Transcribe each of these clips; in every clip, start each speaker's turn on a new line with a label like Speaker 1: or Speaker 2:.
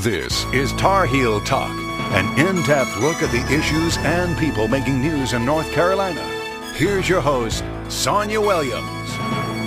Speaker 1: This is Tarheel Talk, an in-depth look at the issues and people making news in North Carolina. Here's your host, Sonia Williams.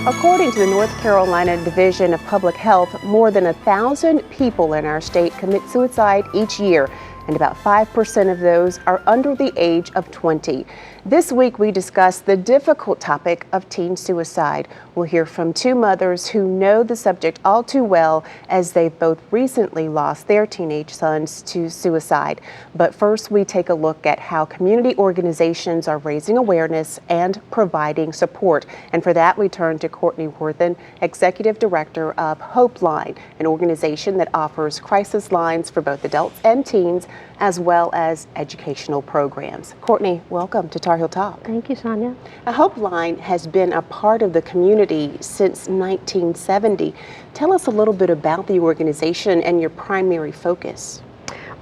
Speaker 2: According to the North Carolina Division of Public Health, more than 1,000 people in our state commit suicide each year, and about 5% of those are under the age of 20. This week we discuss the difficult topic of teen suicide. We'll hear from two mothers who know the subject all too well, as they've both recently lost their teenage sons to suicide. But first we take a look at how community organizations are raising awareness and providing support. And for that we turn to Courtney Worthen, Executive Director of HopeLine, an organization that offers crisis lines for both adults and teens, as well as educational programs. Courtney, welcome to Tarheel Talk.
Speaker 3: Thank you, Sonia.
Speaker 2: HopeLine has been a part of the community since 1970. Tell us a little bit about the organization and your primary focus.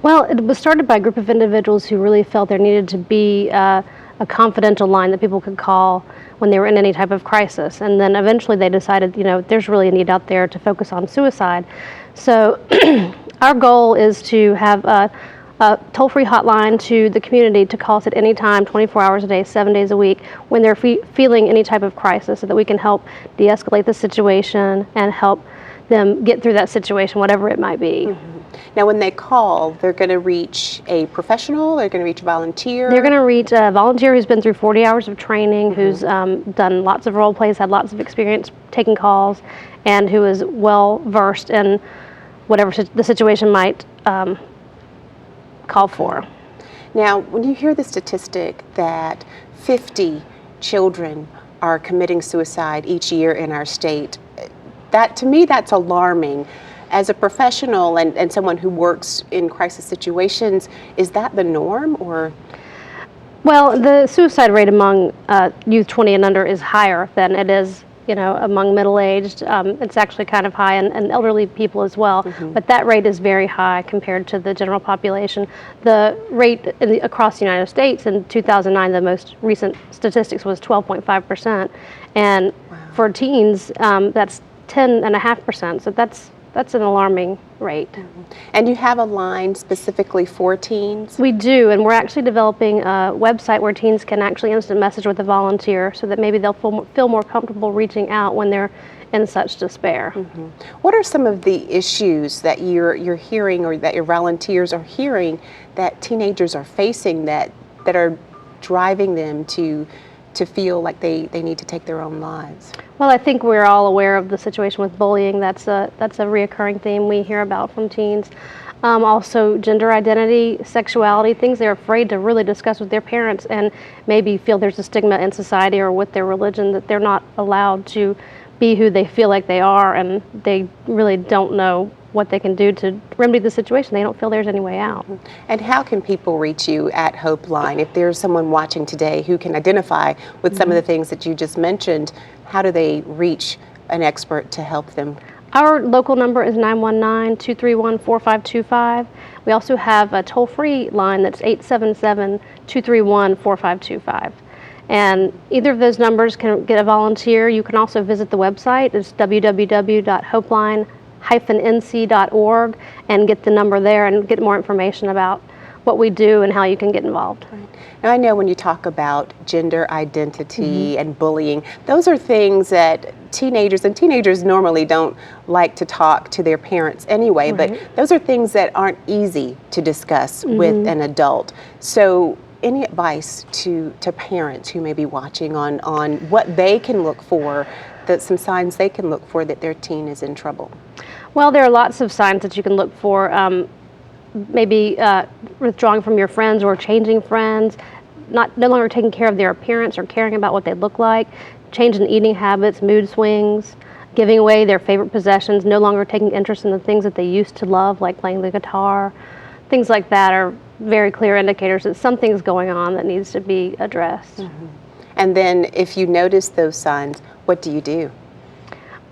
Speaker 3: Well, it was started by a group of individuals who really felt there needed to be a confidential line that people could call when they were in any type of crisis. And then eventually they decided, there's really a need out there to focus on suicide. So our goal is to have a toll-free hotline to the community to call us at any time, 24 hours a day, 7 days a week, when they're feeling any type of crisis, so that we can help de-escalate the situation and help them get through that situation, whatever it might be.
Speaker 2: Mm-hmm. Now, when they call, they're going to reach a professional, they're going to reach a volunteer?
Speaker 3: They're going to reach a volunteer who's been through 40 hours of training, who's done lots of role plays, had lots of experience taking calls, and who is well versed in whatever the situation might call for.
Speaker 2: Now, when you hear the statistic that 50 children are committing suicide each year in our state, to me that's alarming. As a professional and someone who works in crisis situations, is that the norm, or?
Speaker 3: Well, the suicide rate among youth 20 and under is higher than it is among middle-aged. It's actually kind of high in elderly people as well, but that rate is very high compared to the general population. The rate across the United States in 2009, the most recent statistics, was 12.5%, and for teens, that's 10.5%, so that's an alarming rate.
Speaker 2: And you have a line specifically for teens?
Speaker 3: We do, and we're actually developing a website where teens can actually instant message with a volunteer, so that maybe they'll feel more comfortable reaching out when they're in such despair.
Speaker 2: What are some of the issues that you're hearing, or that your volunteers are hearing, that teenagers are facing that are driving them to feel like they need to take their own lives?
Speaker 3: Well, I think we're all aware of the situation with bullying. That's a reoccurring theme we hear about from teens. Also, gender identity, sexuality, things they're afraid to really discuss with their parents, and maybe feel there's a stigma in society or with their religion that they're not allowed to be who they feel like they are, and they really don't know what they can do to remedy the situation. They don't feel there's any way out.
Speaker 2: And how can people reach you at HopeLine? If there's someone watching today who can identify with some of the things that you just mentioned, how do they reach an expert to help them?
Speaker 3: Our local number is 919-231-4525. We also have a toll-free line that's 877-231-4525. And either of those numbers can get a volunteer. You can also visit the website. It's www.hopeline-nc.org, and get the number there and get more information about what we do and how you can get involved.
Speaker 2: Right. Now, I know when you talk about gender identity and bullying, those are things that teenagers normally don't like to talk to their parents anyway, but those are things that aren't easy to discuss with an adult. So any advice to parents who may be watching on what they can look for, some signs they can look for that their teen is in trouble?
Speaker 3: Well, there are lots of signs that you can look for. Maybe withdrawing from your friends or changing friends, no longer taking care of their appearance or caring about what they look like, change in eating habits, mood swings, giving away their favorite possessions, no longer taking interest in the things that they used to love, like playing the guitar. Things like that are very clear indicators that something's going on that needs to be addressed.
Speaker 2: And then if you notice those signs, what do you do?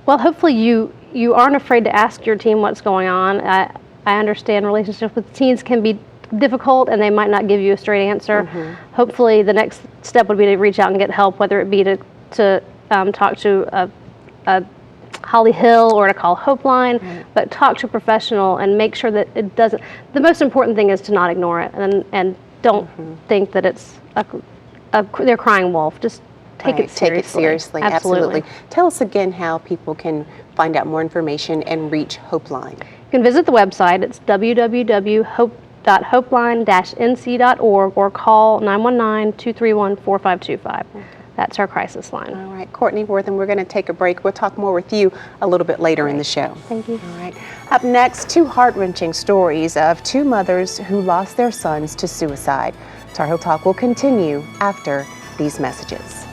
Speaker 3: Well, hopefully you aren't afraid to ask your teen what's going on. I understand relationships with teens can be difficult, and they might not give you a straight answer. Hopefully the next step would be to reach out and get help, whether it be to talk to a Holly Hill or to call HopeLine, but talk to a professional and make sure that it doesn't. The most important thing is to not ignore it and don't think that it's their crying wolf. Just take it seriously.
Speaker 2: Take it seriously. Absolutely. Tell us again how people can find out more information and reach HopeLine.
Speaker 3: You can visit the website. It's www.hopeline-nc.org or call 919-231-4525. That's our crisis line.
Speaker 2: All right, Courtney Wortham, we're going to take a break. We'll talk more with you a little bit later in the show.
Speaker 3: Thank you.
Speaker 2: All right. Up next, two heart-wrenching stories of two mothers who lost their sons to suicide. Tarheel Talk will continue after these messages.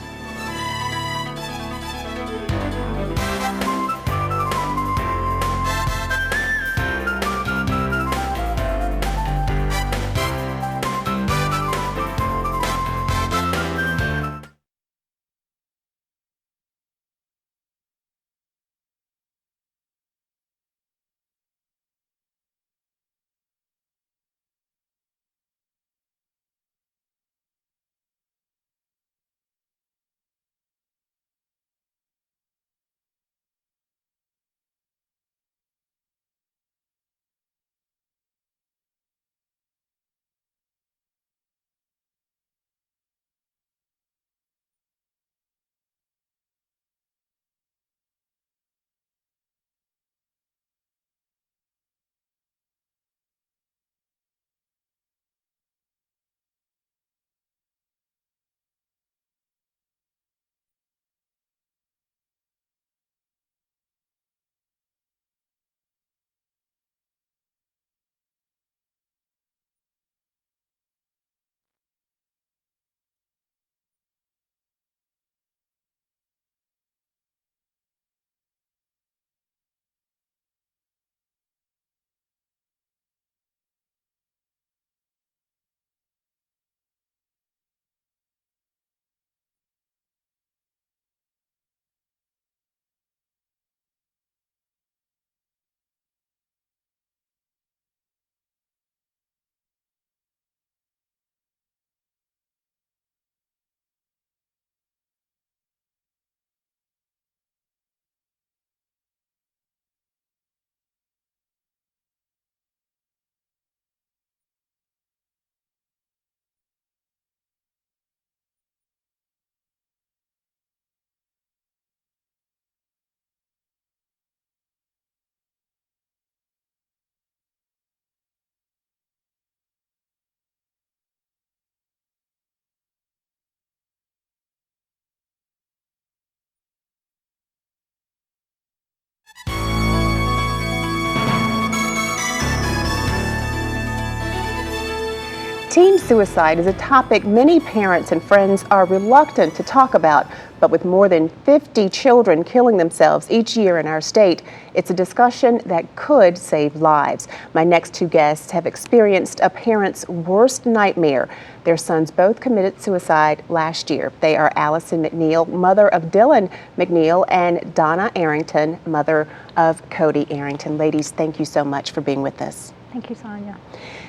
Speaker 2: Teen suicide is a topic many parents and friends are reluctant to talk about, but with more than 50 children killing themselves each year in our state, it's a discussion that could save lives. My next two guests have experienced a parent's worst nightmare. Their sons both committed suicide last year. They are Allyson McNeil, mother of Dylan McNeil, and Donna Arrington, mother of Cody Arrington. Ladies, thank you so much for being with us.
Speaker 4: Thank you, Sonia.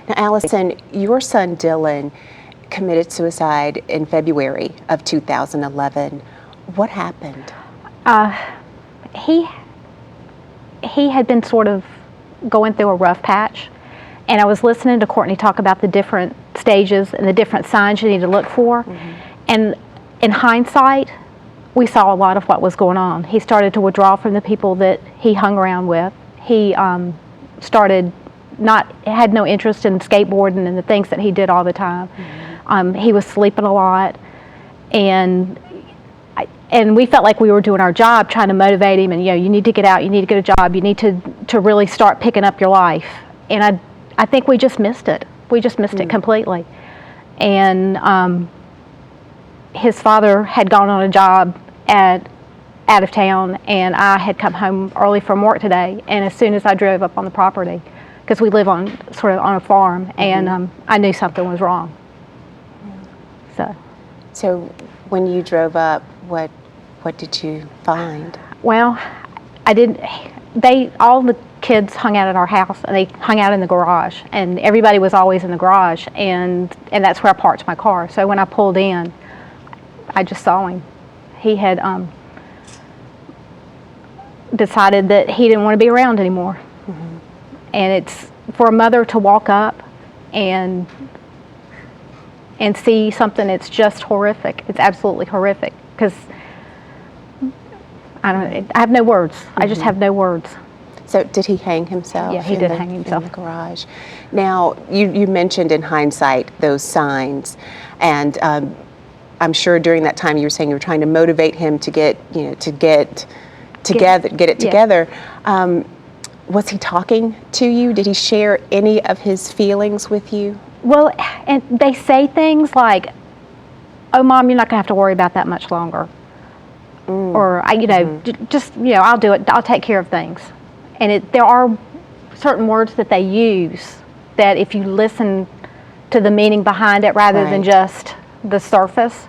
Speaker 2: Now, Allyson, your son Dylan committed suicide in February of 2011. What happened?
Speaker 4: He had been sort of going through a rough patch, and I was listening to Courtney talk about the different stages and the different signs you need to look for. And in hindsight, we saw a lot of what was going on. He started to withdraw from the people that he hung around with. He had no interest in skateboarding and the things that he did all the time. He was sleeping a lot, and we felt like we were doing our job trying to motivate him, and you need to get out, you need to get a job, you need to really start picking up your life. And I think we just missed it. We just missed it completely. And his father had gone on a job out of town, and I had come home early from work today, and as soon as I drove up on the property, because we live on a farm, and I knew something was wrong.
Speaker 2: So when you drove up, what did you find?
Speaker 4: Well, all the kids hung out at our house, and they hung out in the garage, and everybody was always in the garage, and that's where I parked my car. So when I pulled in, I just saw him. He had decided that he didn't want to be around anymore. And it's for a mother to walk up and see something that's just horrific. It's absolutely horrific, because I have no words. I just have no words.
Speaker 2: So did he hang himself?
Speaker 4: Yeah, he did hang himself.
Speaker 2: In the garage. Now, you mentioned in hindsight those signs, and I'm sure during that time you were saying you were trying to motivate him to get it together. Was he talking to you? Did he share any of his feelings with you?
Speaker 4: Well, and they say things like, "Oh, Mom, you're not going to have to worry about that much longer," or just I'll do it. I'll take care of things. And there are certain words that they use that, if you listen to the meaning behind it rather than just the surface,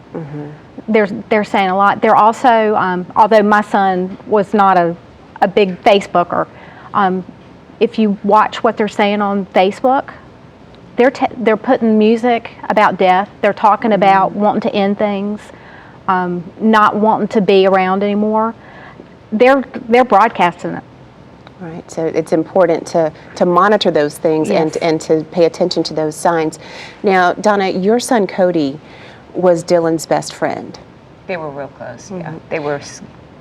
Speaker 4: they're saying a lot. They're also, although my son was not a big Facebooker, if you watch what they're saying on Facebook, they're putting music about death. They're talking about wanting to end things, not wanting to be around anymore. They're broadcasting it.
Speaker 2: Right, so it's important to monitor those things and to pay attention to those signs. Now, Donna, your son Cody was Dylan's best friend.
Speaker 5: They were real close, yeah. They were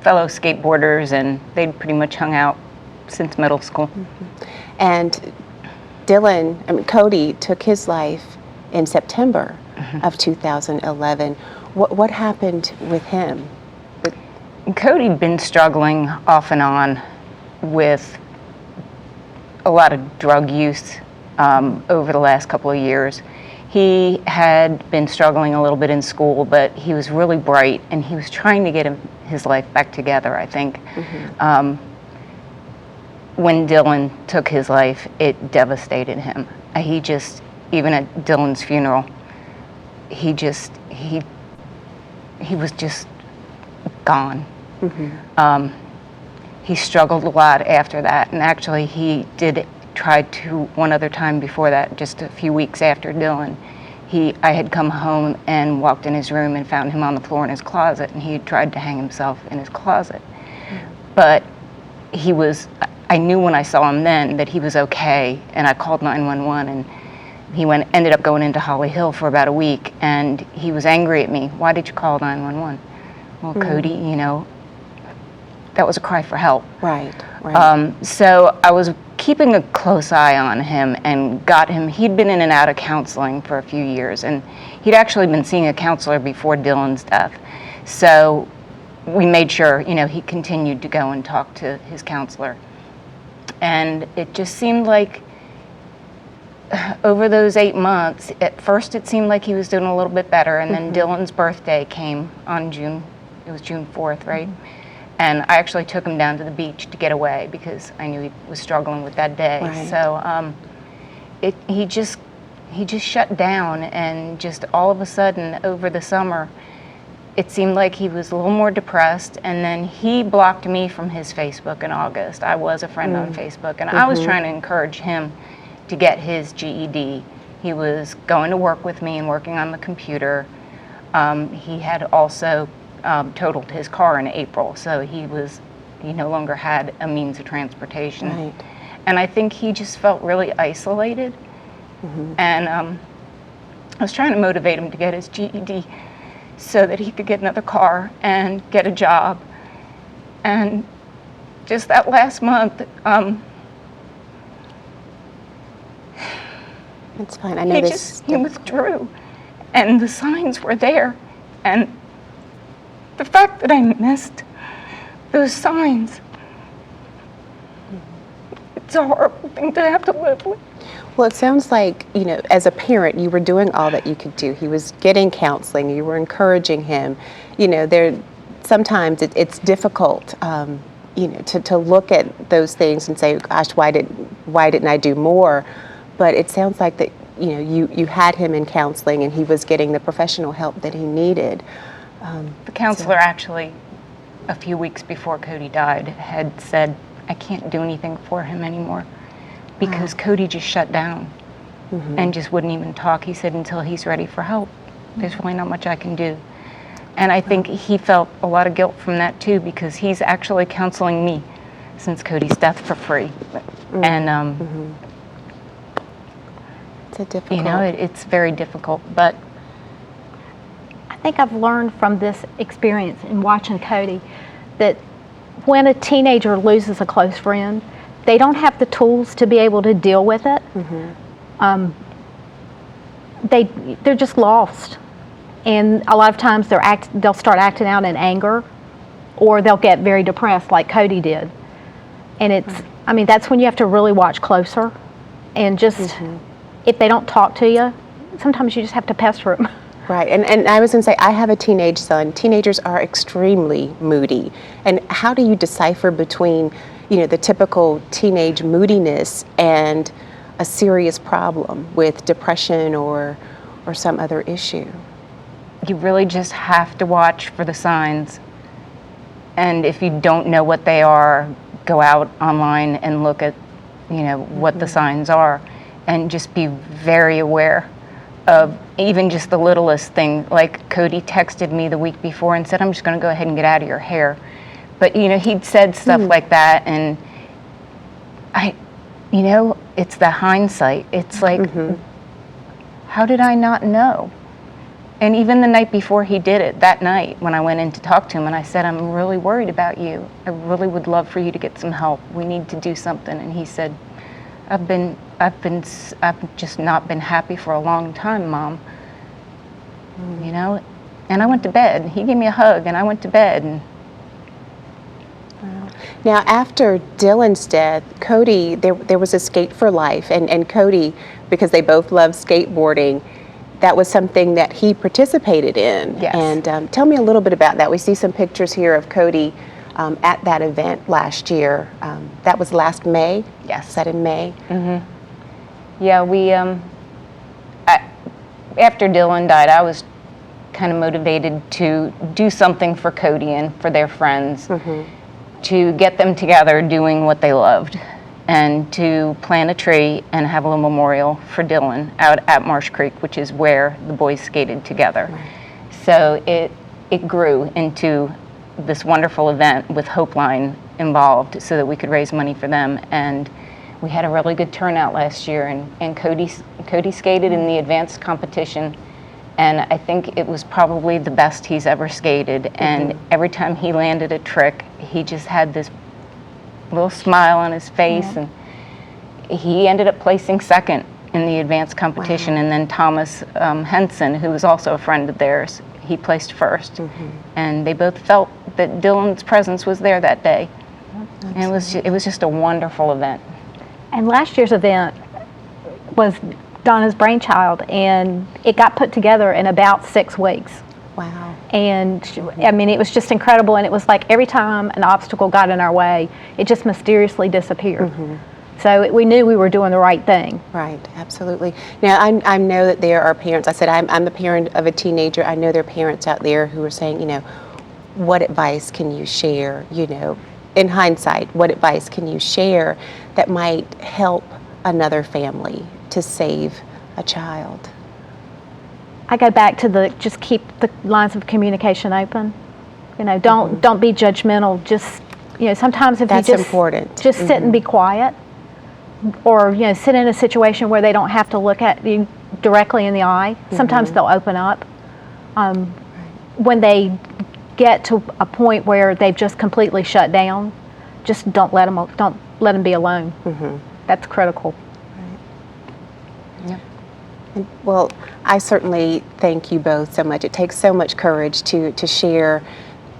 Speaker 5: fellow skateboarders, and they'd pretty much hung out since middle school.
Speaker 2: And Cody took his life in September of 2011. What happened with him?
Speaker 5: Cody'd been struggling off and on with a lot of drug use over the last couple of years. He had been struggling a little bit in school, but he was really bright, and he was trying to get his life back together, I think. When Dylan took his life, it devastated him. He just, even at Dylan's funeral, he was just gone. He struggled a lot after that, and actually he did try to one other time before that, just a few weeks after Dylan. I had come home and walked in his room and found him on the floor in his closet, and he had tried to hang himself in his closet. But I knew when I saw him then that he was okay, and I called 911, and he ended up going into Holly Hill for about a week, and he was angry at me. "Why did you call 911? Well, Cody, that was a cry for help.
Speaker 2: Right.
Speaker 5: So I was keeping a close eye on him and got him. He'd been in and out of counseling for a few years, and he'd actually been seeing a counselor before Dylan's death. So we made sure, he continued to go and talk to his counselor. And it just seemed like over those 8 months, at first it seemed like he was doing a little bit better, and then Dylan's birthday came on June 4th, right? And I actually took him down to the beach to get away because I knew he was struggling with that day.
Speaker 2: Right.
Speaker 5: So he just shut down, and just all of a sudden over the summer, it seemed like he was a little more depressed, and then he blocked me from his Facebook in August. I was a friend on Facebook, and I was trying to encourage him to get his GED. He was going to work with me and working on the computer. He had also totaled his car in April, so he no longer had a means of transportation.
Speaker 2: Right.
Speaker 5: And I think he just felt really isolated. And I was trying to motivate him to get his GED so that he could get another car and get a job. And just that last month,
Speaker 2: it's fine. I know
Speaker 5: he withdrew, and the signs were there, and the fact that I missed those signs, it's a horrible thing to have to live with.
Speaker 2: Well, it sounds like, as a parent, you were doing all that you could do. He was getting counseling. You were encouraging him. Sometimes it's difficult, to look at those things and say, gosh, why didn't I do more? But it sounds like that, you had him in counseling, and he was getting the professional help that he needed.
Speaker 5: The counselor actually, a few weeks before Cody died, had said, I can't do anything for him anymore because Cody just shut down and just wouldn't even talk. He said, until he's ready for help, there's really not much I can do. And I think he felt a lot of guilt from that too, because he's actually counseling me. since Cody's death for free. And
Speaker 2: It's a difficult.
Speaker 5: you know, it's very difficult, but
Speaker 4: I think I've learned from this experience in watching Cody that when a teenager loses a close friend, they don't have the tools to be able to deal with it. They're just lost, and a lot of times they'll start acting out in anger, or they'll get very depressed like Cody did. And I mean, that's when you have to really watch closer, and just if they don't talk to you, sometimes you just have to pester them.
Speaker 2: Right, and I was going to say, I have a teenage son. Teenagers are extremely moody. And how do you decipher between, you know, the typical teenage moodiness and a serious problem with depression or some other issue?
Speaker 5: you really just have to watch for the signs. And if you don't know what they are, go out online and look at, you know, what the signs are, and just be very aware of even just the littlest thing. Like Cody texted me the week before and said, I'm just going to go ahead and get out of your hair. But, you know, he'd said stuff like that, and you know, it's the hindsight. It's like, how did I not know? And even the night before he did it, that night when I went in to talk to him, and I said, I'm really worried about you. I really would love for you to get some help. We need to do something. And he said, I've just not been happy for a long time, Mom. You know? And I went to bed. He gave me a hug, and I went to bed. And
Speaker 2: now, after Dylan's death, Cody, there was a Skate4Life, and Cody, because they both love skateboarding, that was something that he participated in.
Speaker 5: Yes.
Speaker 2: And tell me a little bit about that. We see some pictures here of Cody at that event last year. That was last May?
Speaker 5: Yes.
Speaker 2: Is that in May?
Speaker 5: yeah, we, after Dylan died, I was kind of motivated to do something for Cody and for their friends, to get them together doing what they loved, and to plant a tree and have a little memorial for Dylan out at Marsh Creek, which is where the boys skated together. So it grew into this wonderful event with HopeLine involved so that we could raise money for them. And we had a really good turnout last year, and Cody skated in the advanced competition, and I think it was probably the best he's ever skated. And every time he landed a trick, he just had this little smile on his face, and he ended up placing second in the advanced competition. And then Thomas Henson, who was also a friend of theirs, he placed first. And they both felt that Dylan's presence was there that day. And it was just a wonderful event.
Speaker 4: And last year's event was Donna's brainchild, and it got put together in about 6 weeks.
Speaker 2: Wow.
Speaker 4: And I mean, it was just incredible, and it was like every time an obstacle got in our way, it just mysteriously disappeared. So we knew we were doing the right thing.
Speaker 2: Right, absolutely. Now, I know that there are parents. I said I'm the parent of a teenager. I know there are parents out there who are saying, you know, what advice can you share, you know, in hindsight, what advice can you share that might help another family to save a child?
Speaker 4: I go back to just keep the lines of communication open. You know, don't be judgmental. Just, you know, sometimes if
Speaker 2: That's
Speaker 4: you just
Speaker 2: important.
Speaker 4: Just sit and be quiet, or, you know, sit in a situation where they don't have to look at you directly in the eye. Sometimes they'll open up. When they get to a point where they've just completely shut down, just don't let them be alone. That's critical.
Speaker 2: Well, I certainly thank you both so much. It takes so much courage to share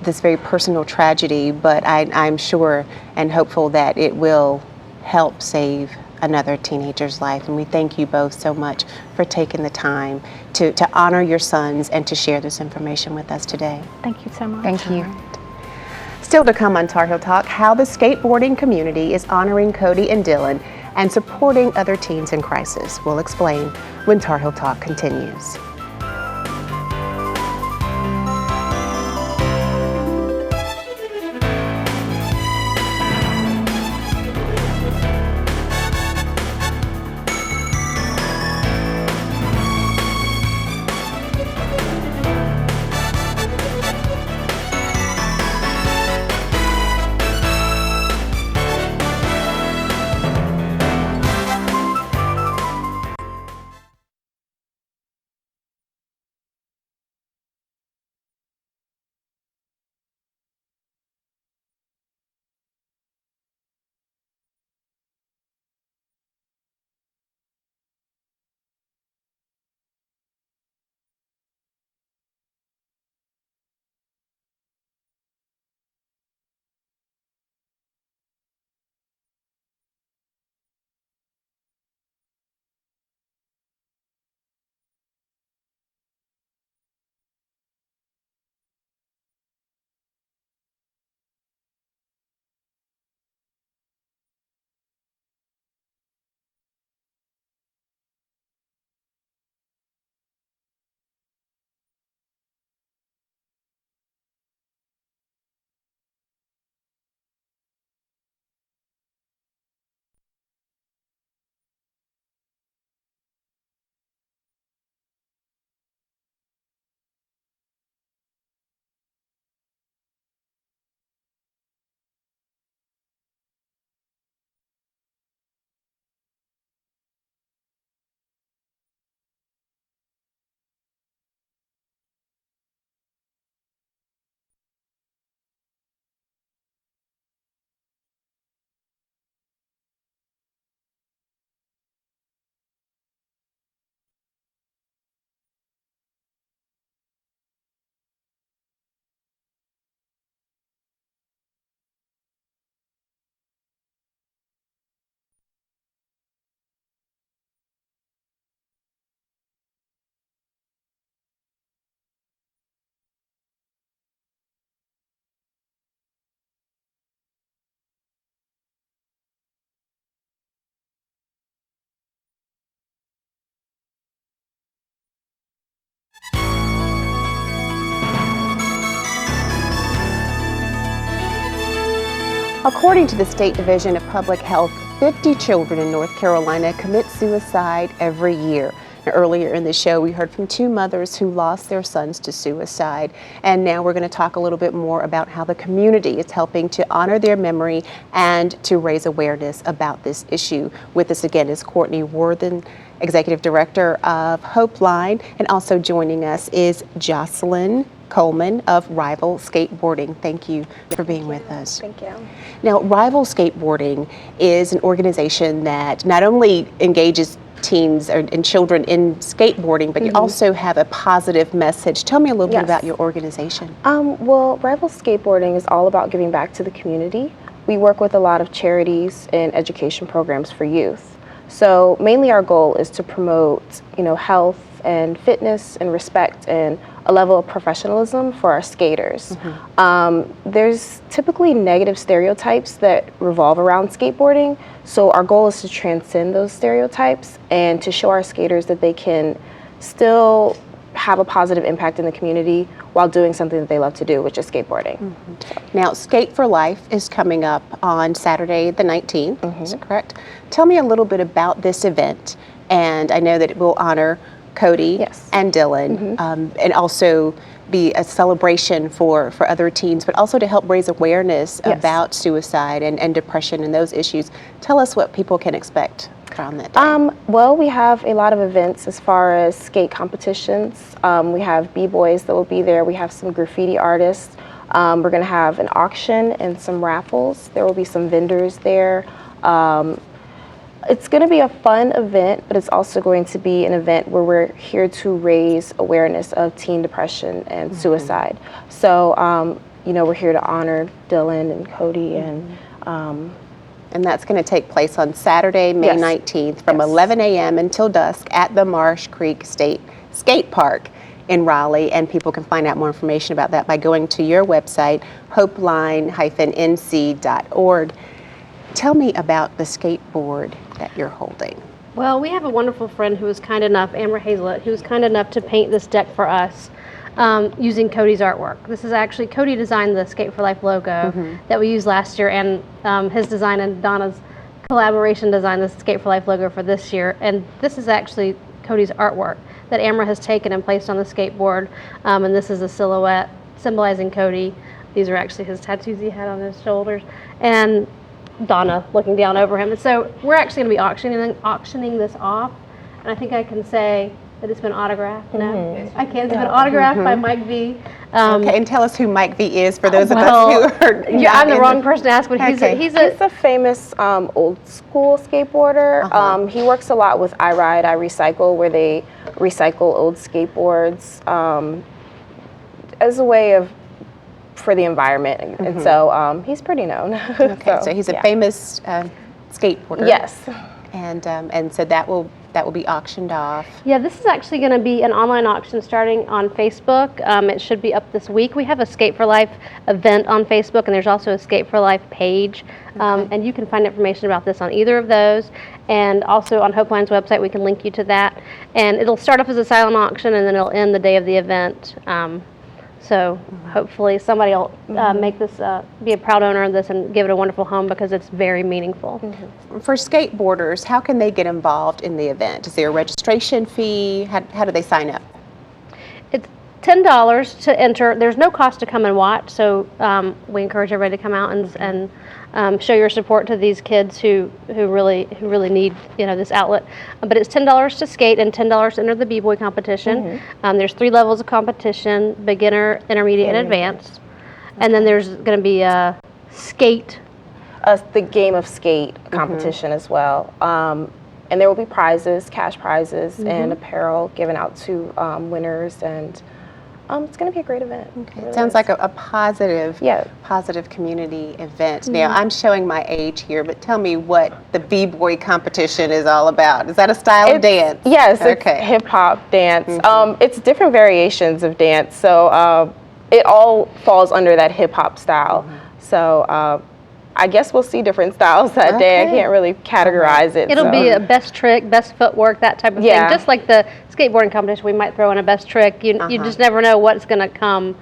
Speaker 2: this very personal tragedy, but I'm sure and hopeful that it will help save another teenager's life. And we thank you both so much for taking the time to honor your sons and to share this information with us today.
Speaker 4: Thank you so much.
Speaker 5: Thank you.
Speaker 2: Still to come on Tarheel Talk, how the skateboarding community is honoring Cody and Dylan and supporting other teens in crisis. We'll explain when Tarheel Talk continues. According to the State Division of Public Health, 50 children in North Carolina commit suicide every year. Now, earlier in the show, we heard from two mothers who lost their sons to suicide. And now we're going to talk a little bit more about how the community is helping to honor their memory and to raise awareness about this issue. With us again is Courtney Worthen, Executive Director of HopeLine, and also joining us is Jocelyn Coleman of Rival Skateboarding. Thank you for being with us.
Speaker 6: Thank you.
Speaker 2: Now, Rival Skateboarding is an organization that not only engages teens and children in skateboarding, but you also have a positive message. Tell me a little bit about your organization.
Speaker 6: Well, Rival Skateboarding is all about giving back to the community. We work with a lot of charities and education programs for youth. So mainly our goal is to promote, health and fitness and respect and a level of professionalism for our skaters. There's typically negative stereotypes that revolve around skateboarding, so our goal is to transcend those stereotypes and to show our skaters that they can still have a positive impact in the community while doing something that they love to do, which is skateboarding.
Speaker 2: Now, Skate4Life is coming up on Saturday the 19th, is that correct? Tell me a little bit about this event, and I know that it will honor Cody and Dylan, and also be a celebration for other teens, but also to help raise awareness about suicide and depression and those issues. Tell us what people can expect around that day.
Speaker 6: Well, we have a lot of events as far as skate competitions. We have b-boys that will be there. We have some graffiti artists. We're going to have an auction and some raffles. There will be some vendors there. It's going to be a fun event, but it's also going to be an event where we're here to raise awareness of teen depression and suicide. So, we're here to honor Dylan and Cody
Speaker 2: and that's going to take place on Saturday, May 19th from 11 a.m. until dusk at the Marsh Creek State Skate Park in Raleigh, and people can find out more information about that by going to your website, hopeline-nc.org. Tell me about the skateboard that you're holding.
Speaker 3: Well, we have a wonderful friend who was kind enough, Amber Hazlett, who was kind enough to paint this deck for us using Cody's artwork. This is actually, Cody designed the Skate4Life logo that we used last year, and his design and Donna's collaboration designed the Skate4Life logo for this year. And this is actually Cody's artwork that Amber has taken and placed on the skateboard. And this is a silhouette symbolizing Cody. These are actually his tattoos he had on his shoulders. And Donna looking down over him. And so we're actually going to be auctioning this off, and I think I can say that it's been autographed. No, I can't. It's been autographed by Mike V.
Speaker 2: Okay, and tell us who Mike V is for those of us who are
Speaker 3: I'm the wrong person to ask, but he's
Speaker 6: a famous old school skateboarder. He works a lot with I Ride, I Recycle, where they recycle old skateboards as a way of for the environment, and so he's pretty known.
Speaker 2: Okay, so he's a famous skateboarder.
Speaker 6: Yes,
Speaker 2: and so that will be auctioned off.
Speaker 3: Yeah, this is actually going to be an online auction starting on Facebook. It should be up this week. We have a Skate4Life event on Facebook, and there's also a Skate4Life page, and you can find information about this on either of those. And also on HopeLine's website, we can link you to that. And it'll start off as a silent auction, and then it'll end the day of the event. So hopefully somebody will make this, be a proud owner of this and give it a wonderful home, because it's very meaningful.
Speaker 2: For skateboarders, how can they get involved in the event? Is there a registration fee? How do they sign up?
Speaker 3: It's $10 to enter. There's no cost to come and watch, so we encourage everybody to come out and show your support to these kids who really need this outlet. But it's $10 to skate and $10 to enter the b-boy competition. There's 3 levels of competition: beginner, intermediate, and advanced. And then there's going to be a skate,
Speaker 6: the game of skate competition as well. And there will be prizes, cash prizes, and apparel given out to winners, and it's going to be a great event.
Speaker 2: Okay. It sounds like a positive community event. Now, I'm showing my age here, but tell me what the b-boy competition is all about. Is that a style of dance?
Speaker 6: Yes, it's hip-hop dance. It's different variations of dance, so it all falls under that hip-hop style. So I guess we'll see different styles that day. I can't really categorize it.
Speaker 3: It'll be a best trick, best footwork, that type of thing. Just like the skateboarding competition, we might throw in a best trick. You just never know what's going to come,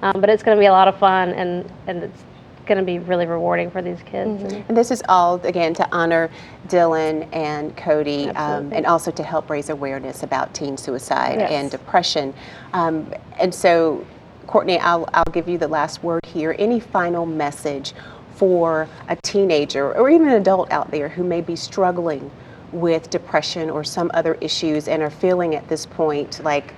Speaker 3: but it's going to be a lot of fun, and it's going to be really rewarding for these kids.
Speaker 2: And this is all, again, to honor Dylan and Cody, and also to help raise awareness about teen suicide and depression. And so, Courtney, I'll give you the last word here. Any final message for a teenager or even an adult out there who may be struggling with depression or some other issues and are feeling at this point like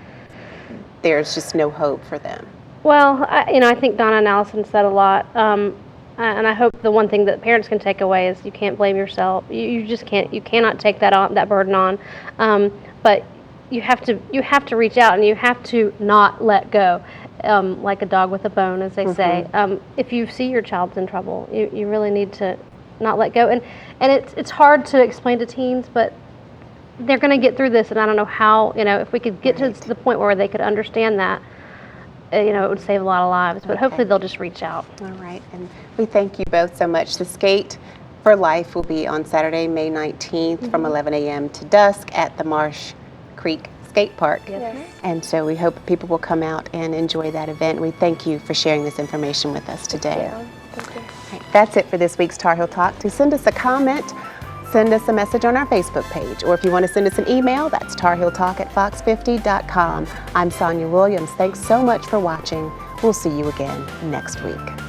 Speaker 2: there's just no hope for them?
Speaker 3: Well, I think Donna and Allyson said a lot, and I hope the one thing that parents can take away is you can't blame yourself. You just can't. You cannot take that burden on. But you have to reach out, and you have to not let go, like a dog with a bone, as they say. If you see your child's in trouble, you really need to not let go. And it's hard to explain to teens, but they're going to get through this. And I don't know how. If we could get to the point where they could understand that. It would save a lot of lives, but hopefully they'll just reach out.
Speaker 2: All right, and we thank you both so much. The Skate4Life will be on Saturday, May 19th from 11 a.m. to dusk at the Marsh Creek Skate Park. And so we hope people will come out and enjoy that event. We thank you for sharing this information with us today.
Speaker 6: Thank you.
Speaker 2: All right, that's it for this week's Tar Heel Talk. To send us a comment, send us a message on our Facebook page, or if you want to send us an email, that's tarheeltalk@fox50.com. I'm Sonia Williams. Thanks so much for watching. We'll see you again next week.